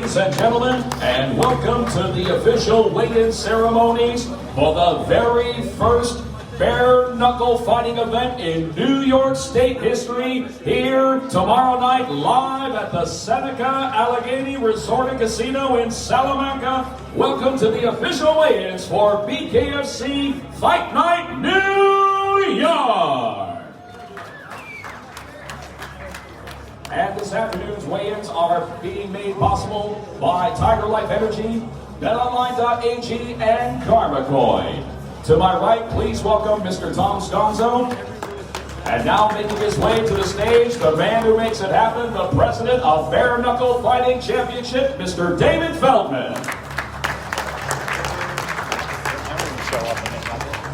ladies and gentlemen, and welcome to the official weigh-in ceremonies for the very first bare knuckle fighting event in New York State history, here tomorrow night live at the Seneca, Allegany Resort and Casino in Salamanca. Welcome to the official weigh-ins for BKFC Fight Night New York. And this afternoon's weigh-ins are being made possible by Tiger Life Energy, BetOnline.ag, and Karmacoin. To my right, please welcome Mr. Tom Sconzo. And now making his way to the stage, the man who makes it happen, the president of Bare Knuckle Fighting Championship, Mr. David Feldman.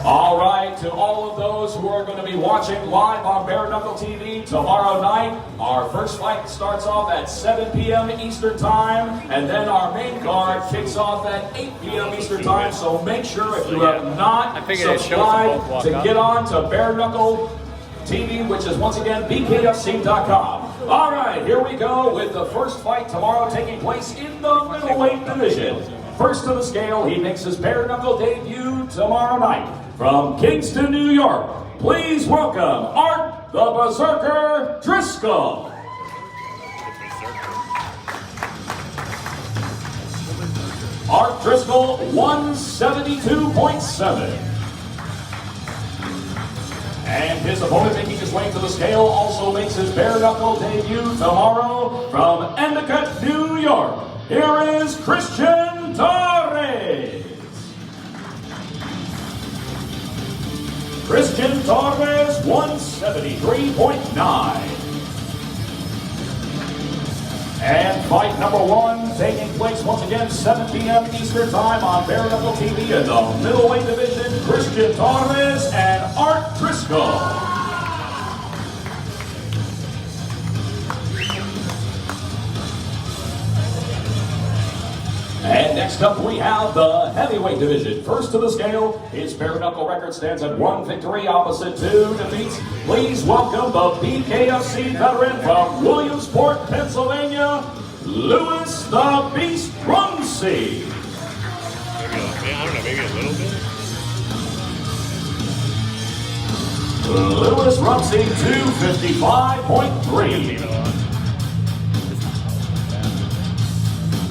All right, to all of those who are going to be watching live on Bare Knuckle TV tomorrow night, our first fight starts off at 7 p.m. Eastern Time, and then our main card kicks off at 8 p.m. Eastern Time, so make sure if you have not subscribed to get on to Bare Knuckle TV, which is once again BKFC.com. All right, here we go with the first fight tomorrow taking place in the middleweight division. First to the scale, he makes his bare knuckle debut tomorrow night. From Kingston, New York, please welcome Art the Berserker Driscoll. Art Driscoll, 172.7. And his opponent making his way to the scale also makes his bare knuckle debut tomorrow from Endicott, New York. Here is Christian Torres. Christian Torres, 173.9. And fight number one taking place once again 7 p.m. Eastern Time on Bare Knuckle TV in the middleweight division, Christian Torres and Art Driscoll. And next up we have the heavyweight division. First to the scale, his bare knuckle record stands at 1 victory opposite 2 defeats. Please welcome the BKFC veteran from Williamsport, Pennsylvania, Louis the Beast Rumsey. I don't know, maybe a little bit. Louis Rumsey, 255.3.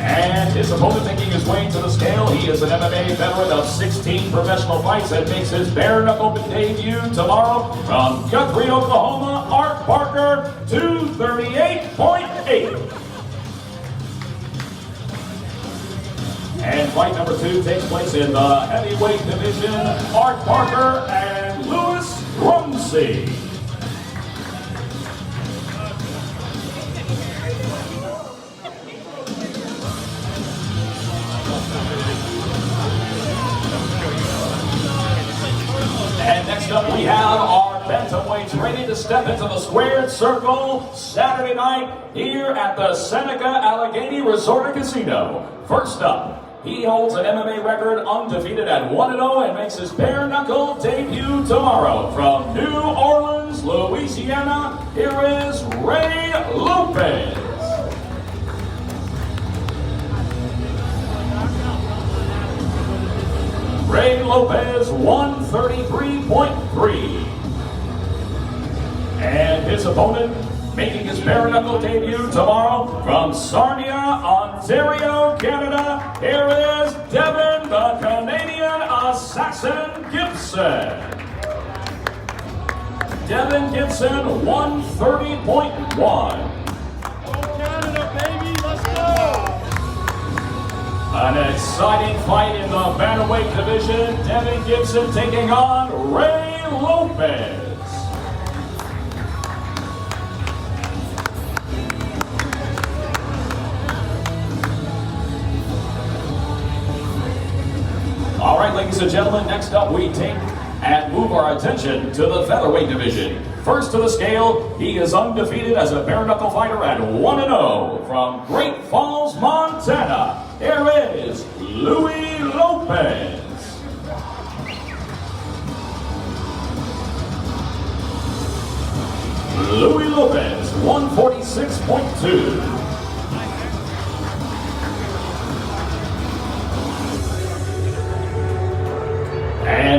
And his opponent making his way to the scale, he is an MMA veteran of 16 professional fights and makes his bare knuckle debut tomorrow from Guthrie, Oklahoma, Art Parker, 238.8. And fight number two takes place in the heavyweight division, Art Parker and Louis Rumsey. And next up we have our bantamweights ready to step into the squared circle Saturday night here at the Seneca, Allegany Resort and Casino. First up, he holds an MMA record undefeated at 1-0 and makes his bare knuckle debut tomorrow. From New Orleans, Louisiana, here is Ray Lopez. Ray Lopez, 133.3. And his opponent making his bare knuckle debut tomorrow from Sarnia, Ontario, Canada. Here is Devin the Canadian Assassin Gibson. Devin Gibson, 130.1. Canada, baby, let's go! An exciting fight in the bantamweight division. Devin Gibson taking on Ray Lopez. All right, ladies and gentlemen, next up we take and move our attention to the featherweight division. First to the scale, he is undefeated as a bare knuckle fighter at 1-0 from Great Falls, Montana. Here is Louis Lopez. Louis Lopez, 146.2.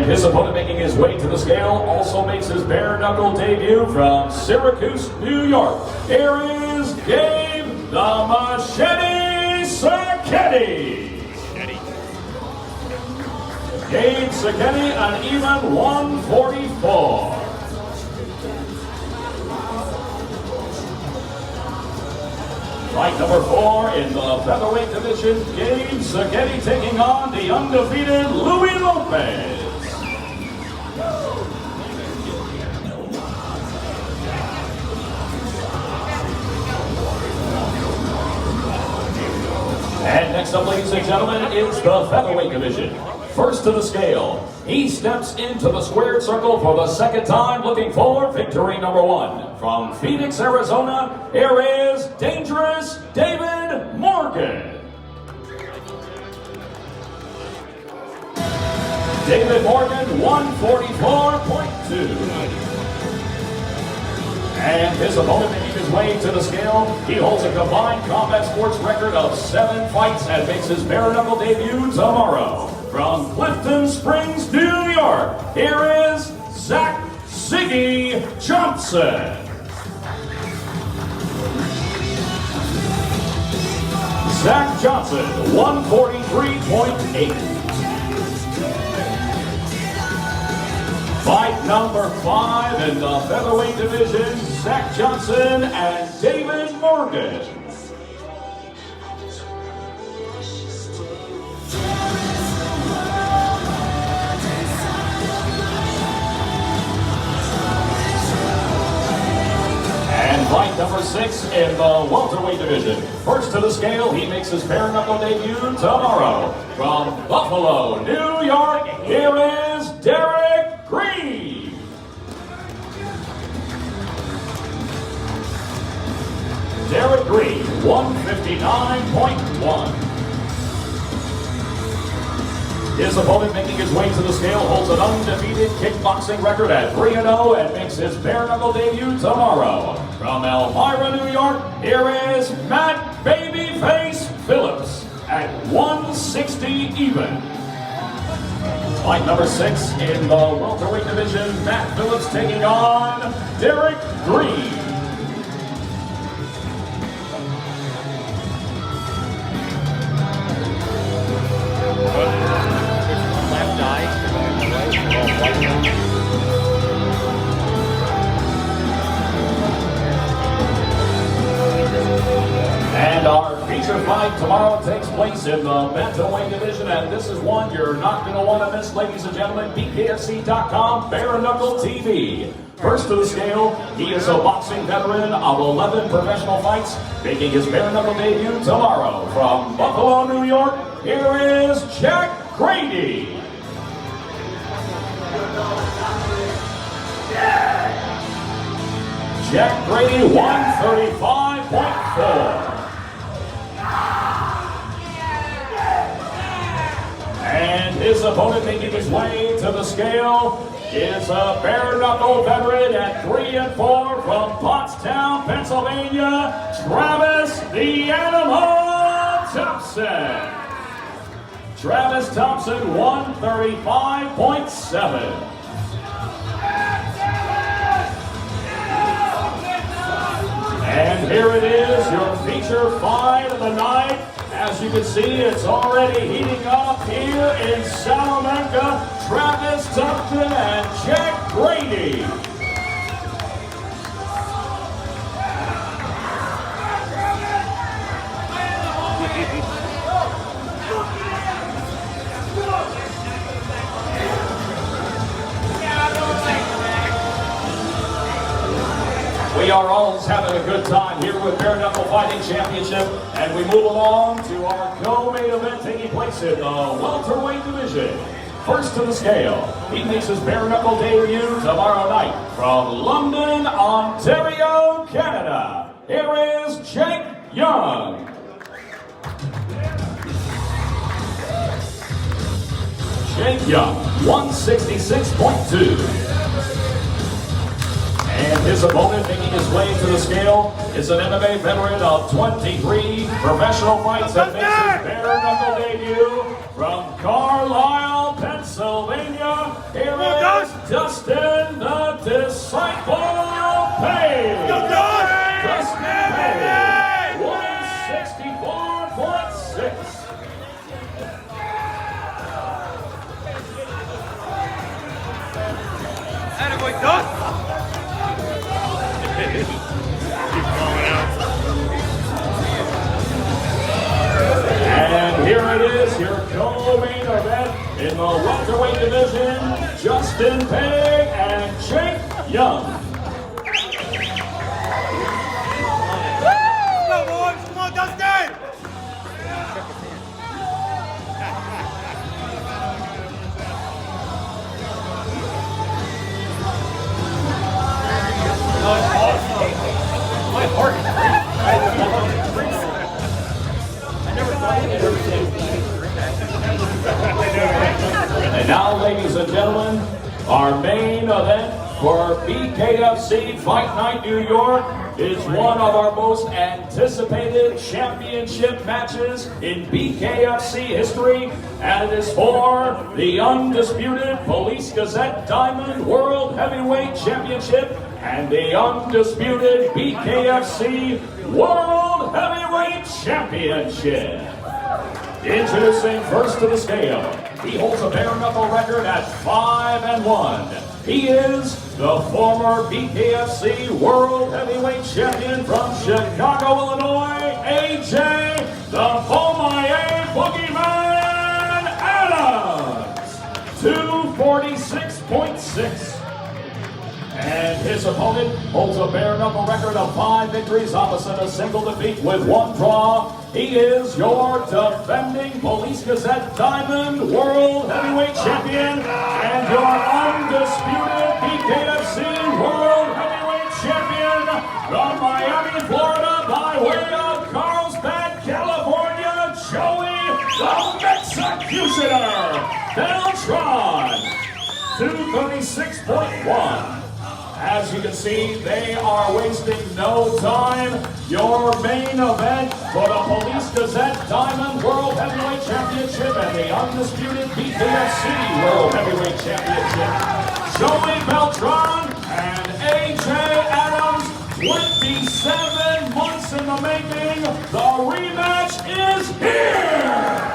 And his opponent making his way to the scale also makes his bare knuckle debut from Syracuse, New York. Here is Gabe the Machete Sacchetti. Gabe Sacchetti, an even 144. Fight number 4 in the featherweight division, Gabe Sacchetti taking on the undefeated Louis Lopez. And next up, ladies and gentlemen, is the featherweight division. First to the scale, he steps into the squared circle for the second time, looking for victory number 1. From Phoenix, Arizona, here is Dangerous David Morgan. David Morgan, 144.2. And his opponent making his way to the scale, he holds a combined combat sports record of 7 fights and makes his bare knuckle debut tomorrow. From Clifton Springs, New York, here is Zach Ziggy Johnson. Zach Johnson, 143.8. Fight number 5 in the featherweight division, Zach Johnson and David Morgan. And fight number 6 in the welterweight division. First to the scale, he makes his bare knuckle debut tomorrow. From Buffalo, New York, here is Derek Green. Derek Green, 159.1. His opponent making his way to the scale holds an undefeated kickboxing record at 3-0 and makes his bare knuckle debut tomorrow. From Elmira, New York, here is Matt Babyface Phillips at 160 even. Fight number 6 in the welterweight division, Matt Phillips taking on Derek Green. And our feature fight tomorrow takes place in the bantamweight division, and this is one you're not going to want to miss, ladies and gentlemen. BKFC.com, Bare Knuckle TV. First to the scale, he is a boxing veteran of 11 professional fights, making his bare knuckle debut tomorrow. From Buffalo, New York, here is Jack Grady. Jack Grady, 135.4. And his opponent making his way to the scale is a bare knuckle veteran at 3-4 from Pottstown, Pennsylvania, Travis the Animal Thompson. Travis Thompson, 135.7. And here it is, your feature fight of the night. As you can see, it's already heating up here in Salamanca. Travis Thompson and Jack Grady. We are always having a good time here with Bare Knuckle Fighting Championship, and we move along to our co-main event taking place in the welterweight division. First to the scale, he makes his bare knuckle debut tomorrow night from London, Ontario, Canada. Here is Jake Young. Jake Young, 166.2. And his opponent making his way to the scale is an MMA veteran of 23 professional fights and makes his bare knuckle debut from Carlisle, Pennsylvania. Dustin the Disciple Page. Dustin Page, 164.6. Attaboy, Dust! Keep falling out. And here it is, your co-main event in the welterweight division, Justin Page and Jake Young. Come on, boys! Come on, Dustin! My heart is And now, ladies and gentlemen, our main event for BKFC Fight Night New York is one of our most anticipated championship matches in BKFC history, and it is for the undisputed Police Gazette Diamond World Heavyweight Championship and the undisputed BKFC World Heavyweight Championship. Introducing first to the scale, he holds a bare knuckle record at 5-1. He is the former BKFC World Heavyweight Champion from Chicago, Illinois, AJ, the Beaumaye Boogeyman Adams, 246.6. And his opponent holds a bare knuckle record of 5 victories opposite a single defeat with 1 draw. He is your defending Police Gazette Diamond World Heavyweight Champion and your undisputed BKFC World Heavyweight Champion from Miami, Florida, by way of Carlsbad, California, Joey the Executioner Beltran, 236.1. As you can see, they are wasting no time. Your main event for the Police Gazette Diamond World Heavyweight Championship and the undisputed BKFC World Heavyweight Championship. Joey Beltran and AJ Adams, 27 months in the making. The rematch is here!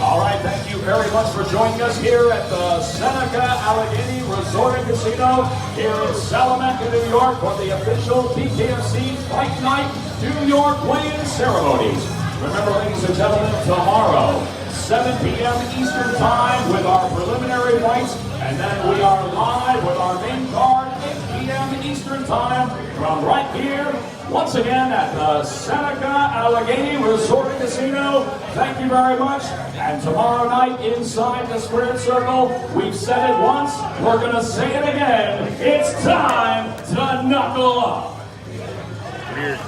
All right, thank you very much for joining us here at the Seneca Allegany Resort and Casino here in Salamanca, New York for the official BKFC Fight Night New York weigh-in ceremonies. Remember, ladies and gentlemen, tomorrow, 7 p.m. Eastern Time with our preliminary fights, and then we are live with our main card, 8 p.m. Eastern Time from right here, once again at the Seneca Allegany Resort and Casino. Thank you very much. And tomorrow night inside the squared circle, we've said it once, we're going to say it again. It's time to knuckle up. Weird.